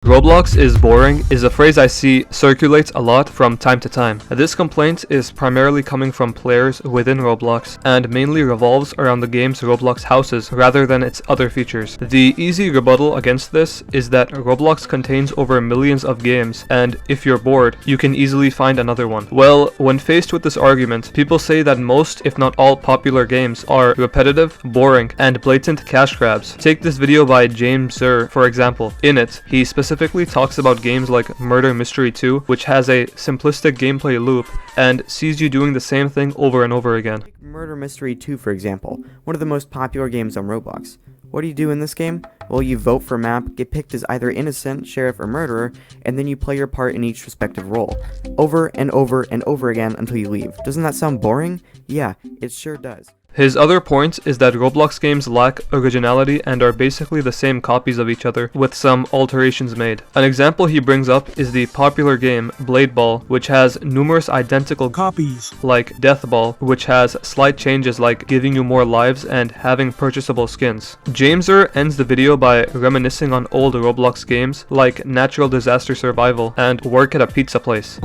Roblox is boring is a phrase I see circulates a lot from time to time. This complaint is primarily coming from players within Roblox and mainly revolves around the game's Roblox houses rather than its other features. The easy rebuttal against this is that Roblox contains over millions of games, and if you're bored, you can easily find another one. Well, when faced with this argument, people say that most, if not all, popular games are repetitive, boring, and blatant cash grabs. Take this video by James Zer, for example. In it, he specifically talks about games like Murder Mystery 2, which has a simplistic gameplay loop and sees you doing the same thing over and over again. Murder Mystery 2, for example, one of the most popular games on Roblox. What do you do in this game? Well, you vote for map, get picked as either innocent, sheriff, or murderer, and then you play your part in each respective role, over and over and over again until you leave. Doesn't that sound boring? Yeah, it sure does. His other point is that Roblox games lack originality and are basically the same copies of each other, with some alterations made. An example he brings up is the popular game Blade Ball, which has numerous identical copies, like Death Ball, which has slight changes like giving you more lives and having purchasable skins. Jameser ends the video by reminiscing on old Roblox games like Natural Disaster Survival and Work at a Pizza Place,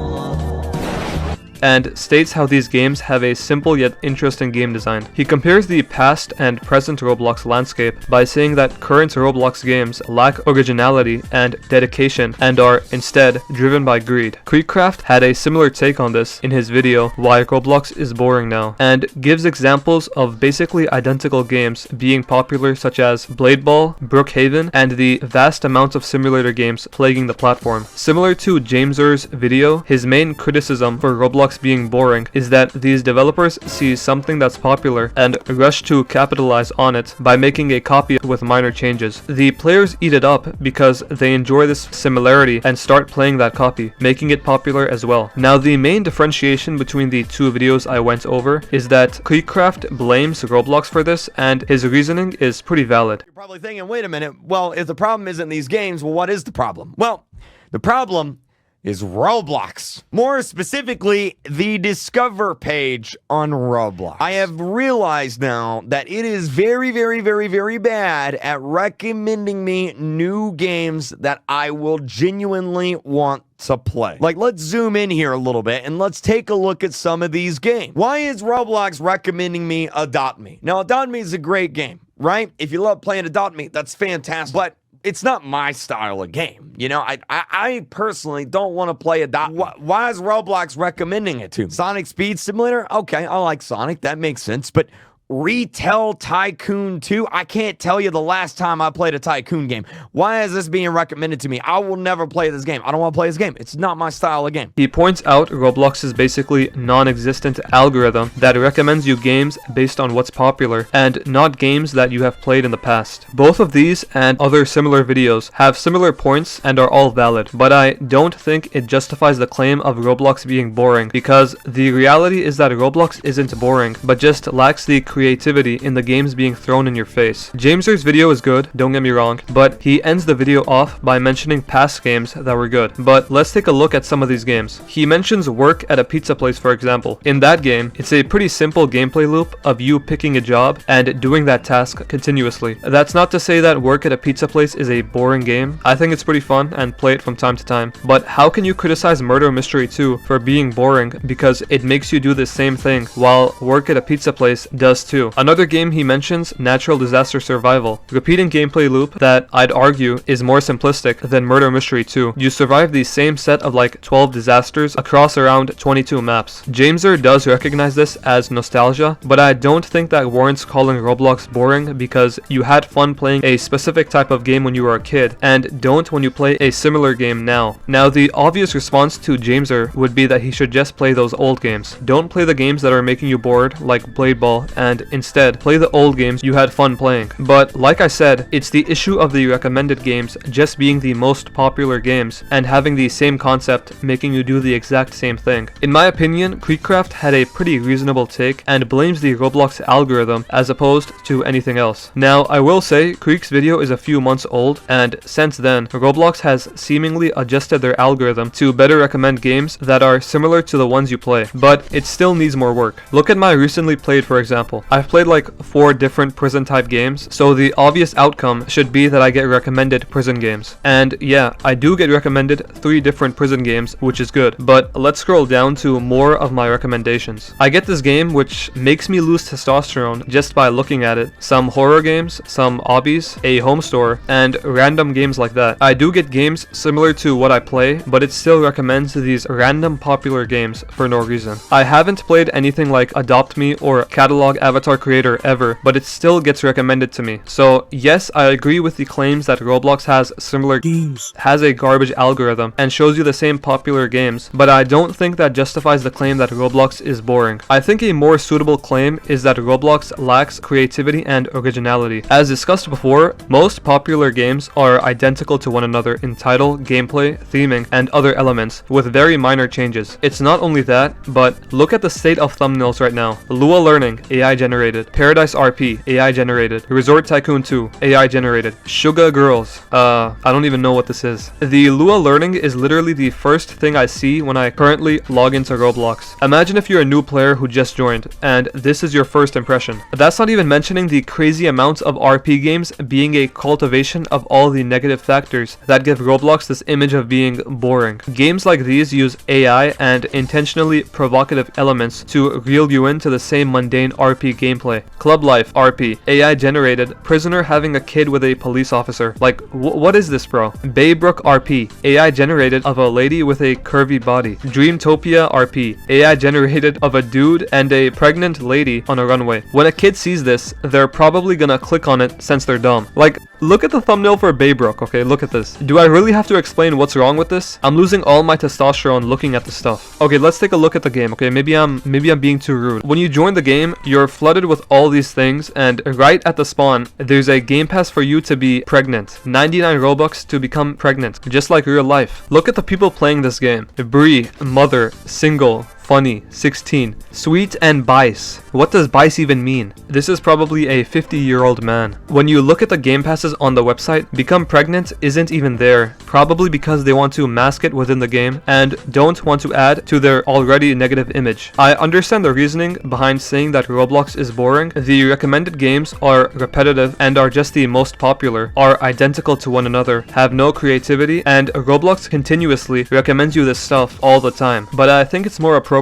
and states how these games have a simple yet interesting game design. He compares the past and present Roblox landscape by saying that current Roblox games lack originality and dedication and are instead driven by greed. Creekcraft had a similar take on this in his video Why Roblox is Boring Now, and gives examples of basically identical games being popular, such as Blade Ball, Brookhaven, and the vast amount of simulator games plaguing the platform. Similar to James's video, his main criticism for Roblox being boring is that these developers see something that's popular and rush to capitalize on it by making a copy with minor changes. The players eat it up because they enjoy this similarity and start playing that copy, making it popular as well. Now, the main differentiation between the two videos I went over is that Creekcraft blames Roblox for this, and his reasoning is pretty valid. You're probably thinking, wait a minute, well, if the problem isn't these games, well, what is the problem? Well, the problem is Roblox. More specifically, the Discover page on Roblox. I have realized now that it is very, very, very, very bad at recommending me new games that I will genuinely want to play. Like, let's zoom in here a little bit and let's take a look at some of these games. Why is Roblox recommending me Adopt Me? Now, Adopt Me is a great game, right? If you love playing Adopt Me, that's fantastic. But it's not my style of game. You know, I personally don't want to play Adopt Me. Why is Roblox recommending it to me? Sonic Speed Simulator? Okay, I like Sonic. That makes sense. But Retail Tycoon 2? I can't tell you the last time I played a Tycoon game. Why is this being recommended to me? I will never play this game. I don't want to play this game. It's not my style of game. He points out Roblox's basically non-existent algorithm that recommends you games based on what's popular and not games that you have played in the past. Both of these and other similar videos have similar points and are all valid, but I don't think it justifies the claim of Roblox being boring, because the reality is that Roblox isn't boring, but just lacks the creativity in the games being thrown in your face. Jameser's video is good, don't get me wrong, but he ends the video off by mentioning past games that were good. But let's take a look at some of these games. He mentions Work at a Pizza Place, for example. In that game, it's a pretty simple gameplay loop of you picking a job and doing that task continuously. That's not to say that Work at a Pizza Place is a boring game. I think it's pretty fun and play it from time to time. But how can you criticize Murder Mystery 2 for being boring because it makes you do the same thing while Work at a Pizza Place does too? Another game he mentions, Natural Disaster Survival. Repeating gameplay loop that I'd argue is more simplistic than Murder Mystery 2. You survive the same set of like 12 disasters across around 22 maps. Jameser does recognize this as nostalgia, but I don't think that warrants calling Roblox boring, because you had fun playing a specific type of game when you were a kid and don't when you play a similar game now. Now, the obvious response to Jameser would be that he should just play those old games. Don't play the games that are making you bored like Blade Ball, and instead play the old games you had fun playing. But like I said, it's the issue of the recommended games just being the most popular games and having the same concept making you do the exact same thing. In my opinion, Creekcraft had a pretty reasonable take and blames the Roblox algorithm as opposed to anything else. Now, I will say Creek's video is a few months old, and since then Roblox has seemingly adjusted their algorithm to better recommend games that are similar to the ones you play, but it still needs more work. Look at my recently played, for example. I've played like 4 different prison type games, so the obvious outcome should be that I get recommended prison games. And yeah, I do get recommended 3 different prison games, which is good. But let's scroll down to more of my recommendations. I get this game which makes me lose testosterone just by looking at it, some horror games, some obbies, a home store, and random games like that. I do get games similar to what I play, but it still recommends these random popular games for no reason. I haven't played anything like Adopt Me or Catalog Avatar Creator ever, but it still gets recommended to me. So yes, I agree with the claims that Roblox has similar games, has a garbage algorithm, and shows you the same popular games, but I don't think that justifies the claim that Roblox is boring. I think a more suitable claim is that Roblox lacks creativity and originality. As discussed before, most popular games are identical to one another in title, gameplay, theming, and other elements, with very minor changes. It's not only that, but look at the state of thumbnails right now. Lua Learning, AI generated. Paradise RP, AI generated. Resort Tycoon 2, AI generated. Sugar Girls, I don't even know what this is. The Lua Learning is literally the first thing I see when I currently log into Roblox. Imagine if you're a new player who just joined, and this is your first impression. That's not even mentioning the crazy amount of RP games being a cultivation of all the negative factors that give Roblox this image of being boring. Games like these use AI and intentionally provocative elements to reel you into the same mundane RP gameplay. Club Life RP, AI generated. Prisoner having a kid with a police officer. Like, what is this, bro? Baybrook RP, AI generated of a lady with a curvy body. Dreamtopia RP, AI generated of a dude and a pregnant lady on a runway. When a kid sees this, they're probably gonna click on it since they're dumb. Like, look at the thumbnail for Baybrook, okay? Look at this. Do I really have to explain what's wrong with this? I'm losing all my testosterone looking at the stuff. Okay, let's take a look at the game, okay? Maybe I'm being too rude. When you join the game, you're flooded with all these things, and right at the spawn, there's a game pass for you to be pregnant. 99 Robux to become pregnant, just like real life. Look at the people playing this game. Bree, mother, single, funny, 16, sweet, and bice. What does bice even mean? This is probably a 50-year-old man. When you look at the game passes on the website, become pregnant isn't even there, probably because they want to mask it within the game and don't want to add to their already negative image. I understand the reasoning behind saying that Roblox is boring. The recommended games are repetitive and are just the most popular, are identical to one another, have no creativity, and Roblox continuously recommends you this stuff all the time. But I think it's more appropriate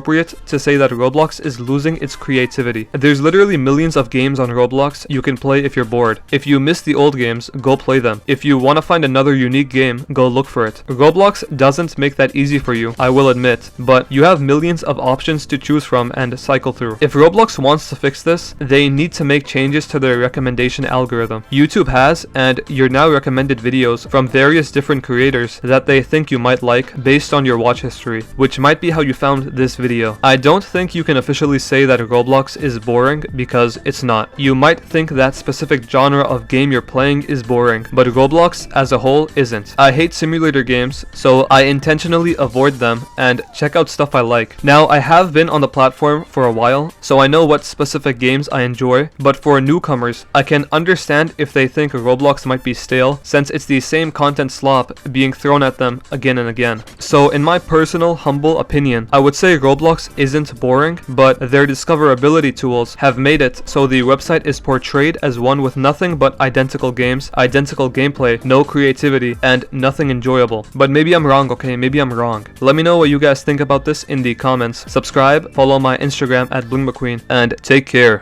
to say that Roblox is losing its creativity. There's literally millions of games on Roblox you can play if you're bored. If you miss the old games, go play them. If you want to find another unique game, go look for it. Roblox doesn't make that easy for you, I will admit, but you have millions of options to choose from and cycle through. If Roblox wants to fix this, they need to make changes to their recommendation algorithm. YouTube has, and you're now recommended videos from various different creators that they think you might like based on your watch history, which might be how you found this video. I don't think you can officially say that Roblox is boring because it's not. You might think that specific genre of game you're playing is boring, but Roblox as a whole isn't. I hate simulator games, so I intentionally avoid them and check out stuff I like. Now, I have been on the platform for a while, so I know what specific games I enjoy, but for newcomers, I can understand if they think Roblox might be stale, since it's the same content slop being thrown at them again and again. So in my personal, humble opinion, I would say Roblox isn't boring, but their discoverability tools have made it so the website is portrayed as one with nothing but identical games, identical gameplay, no creativity, and nothing enjoyable. But maybe I'm wrong, okay? Maybe I'm wrong. Let me know what you guys think about this in the comments. Subscribe, follow my Instagram at BlingMcQueen, and take care.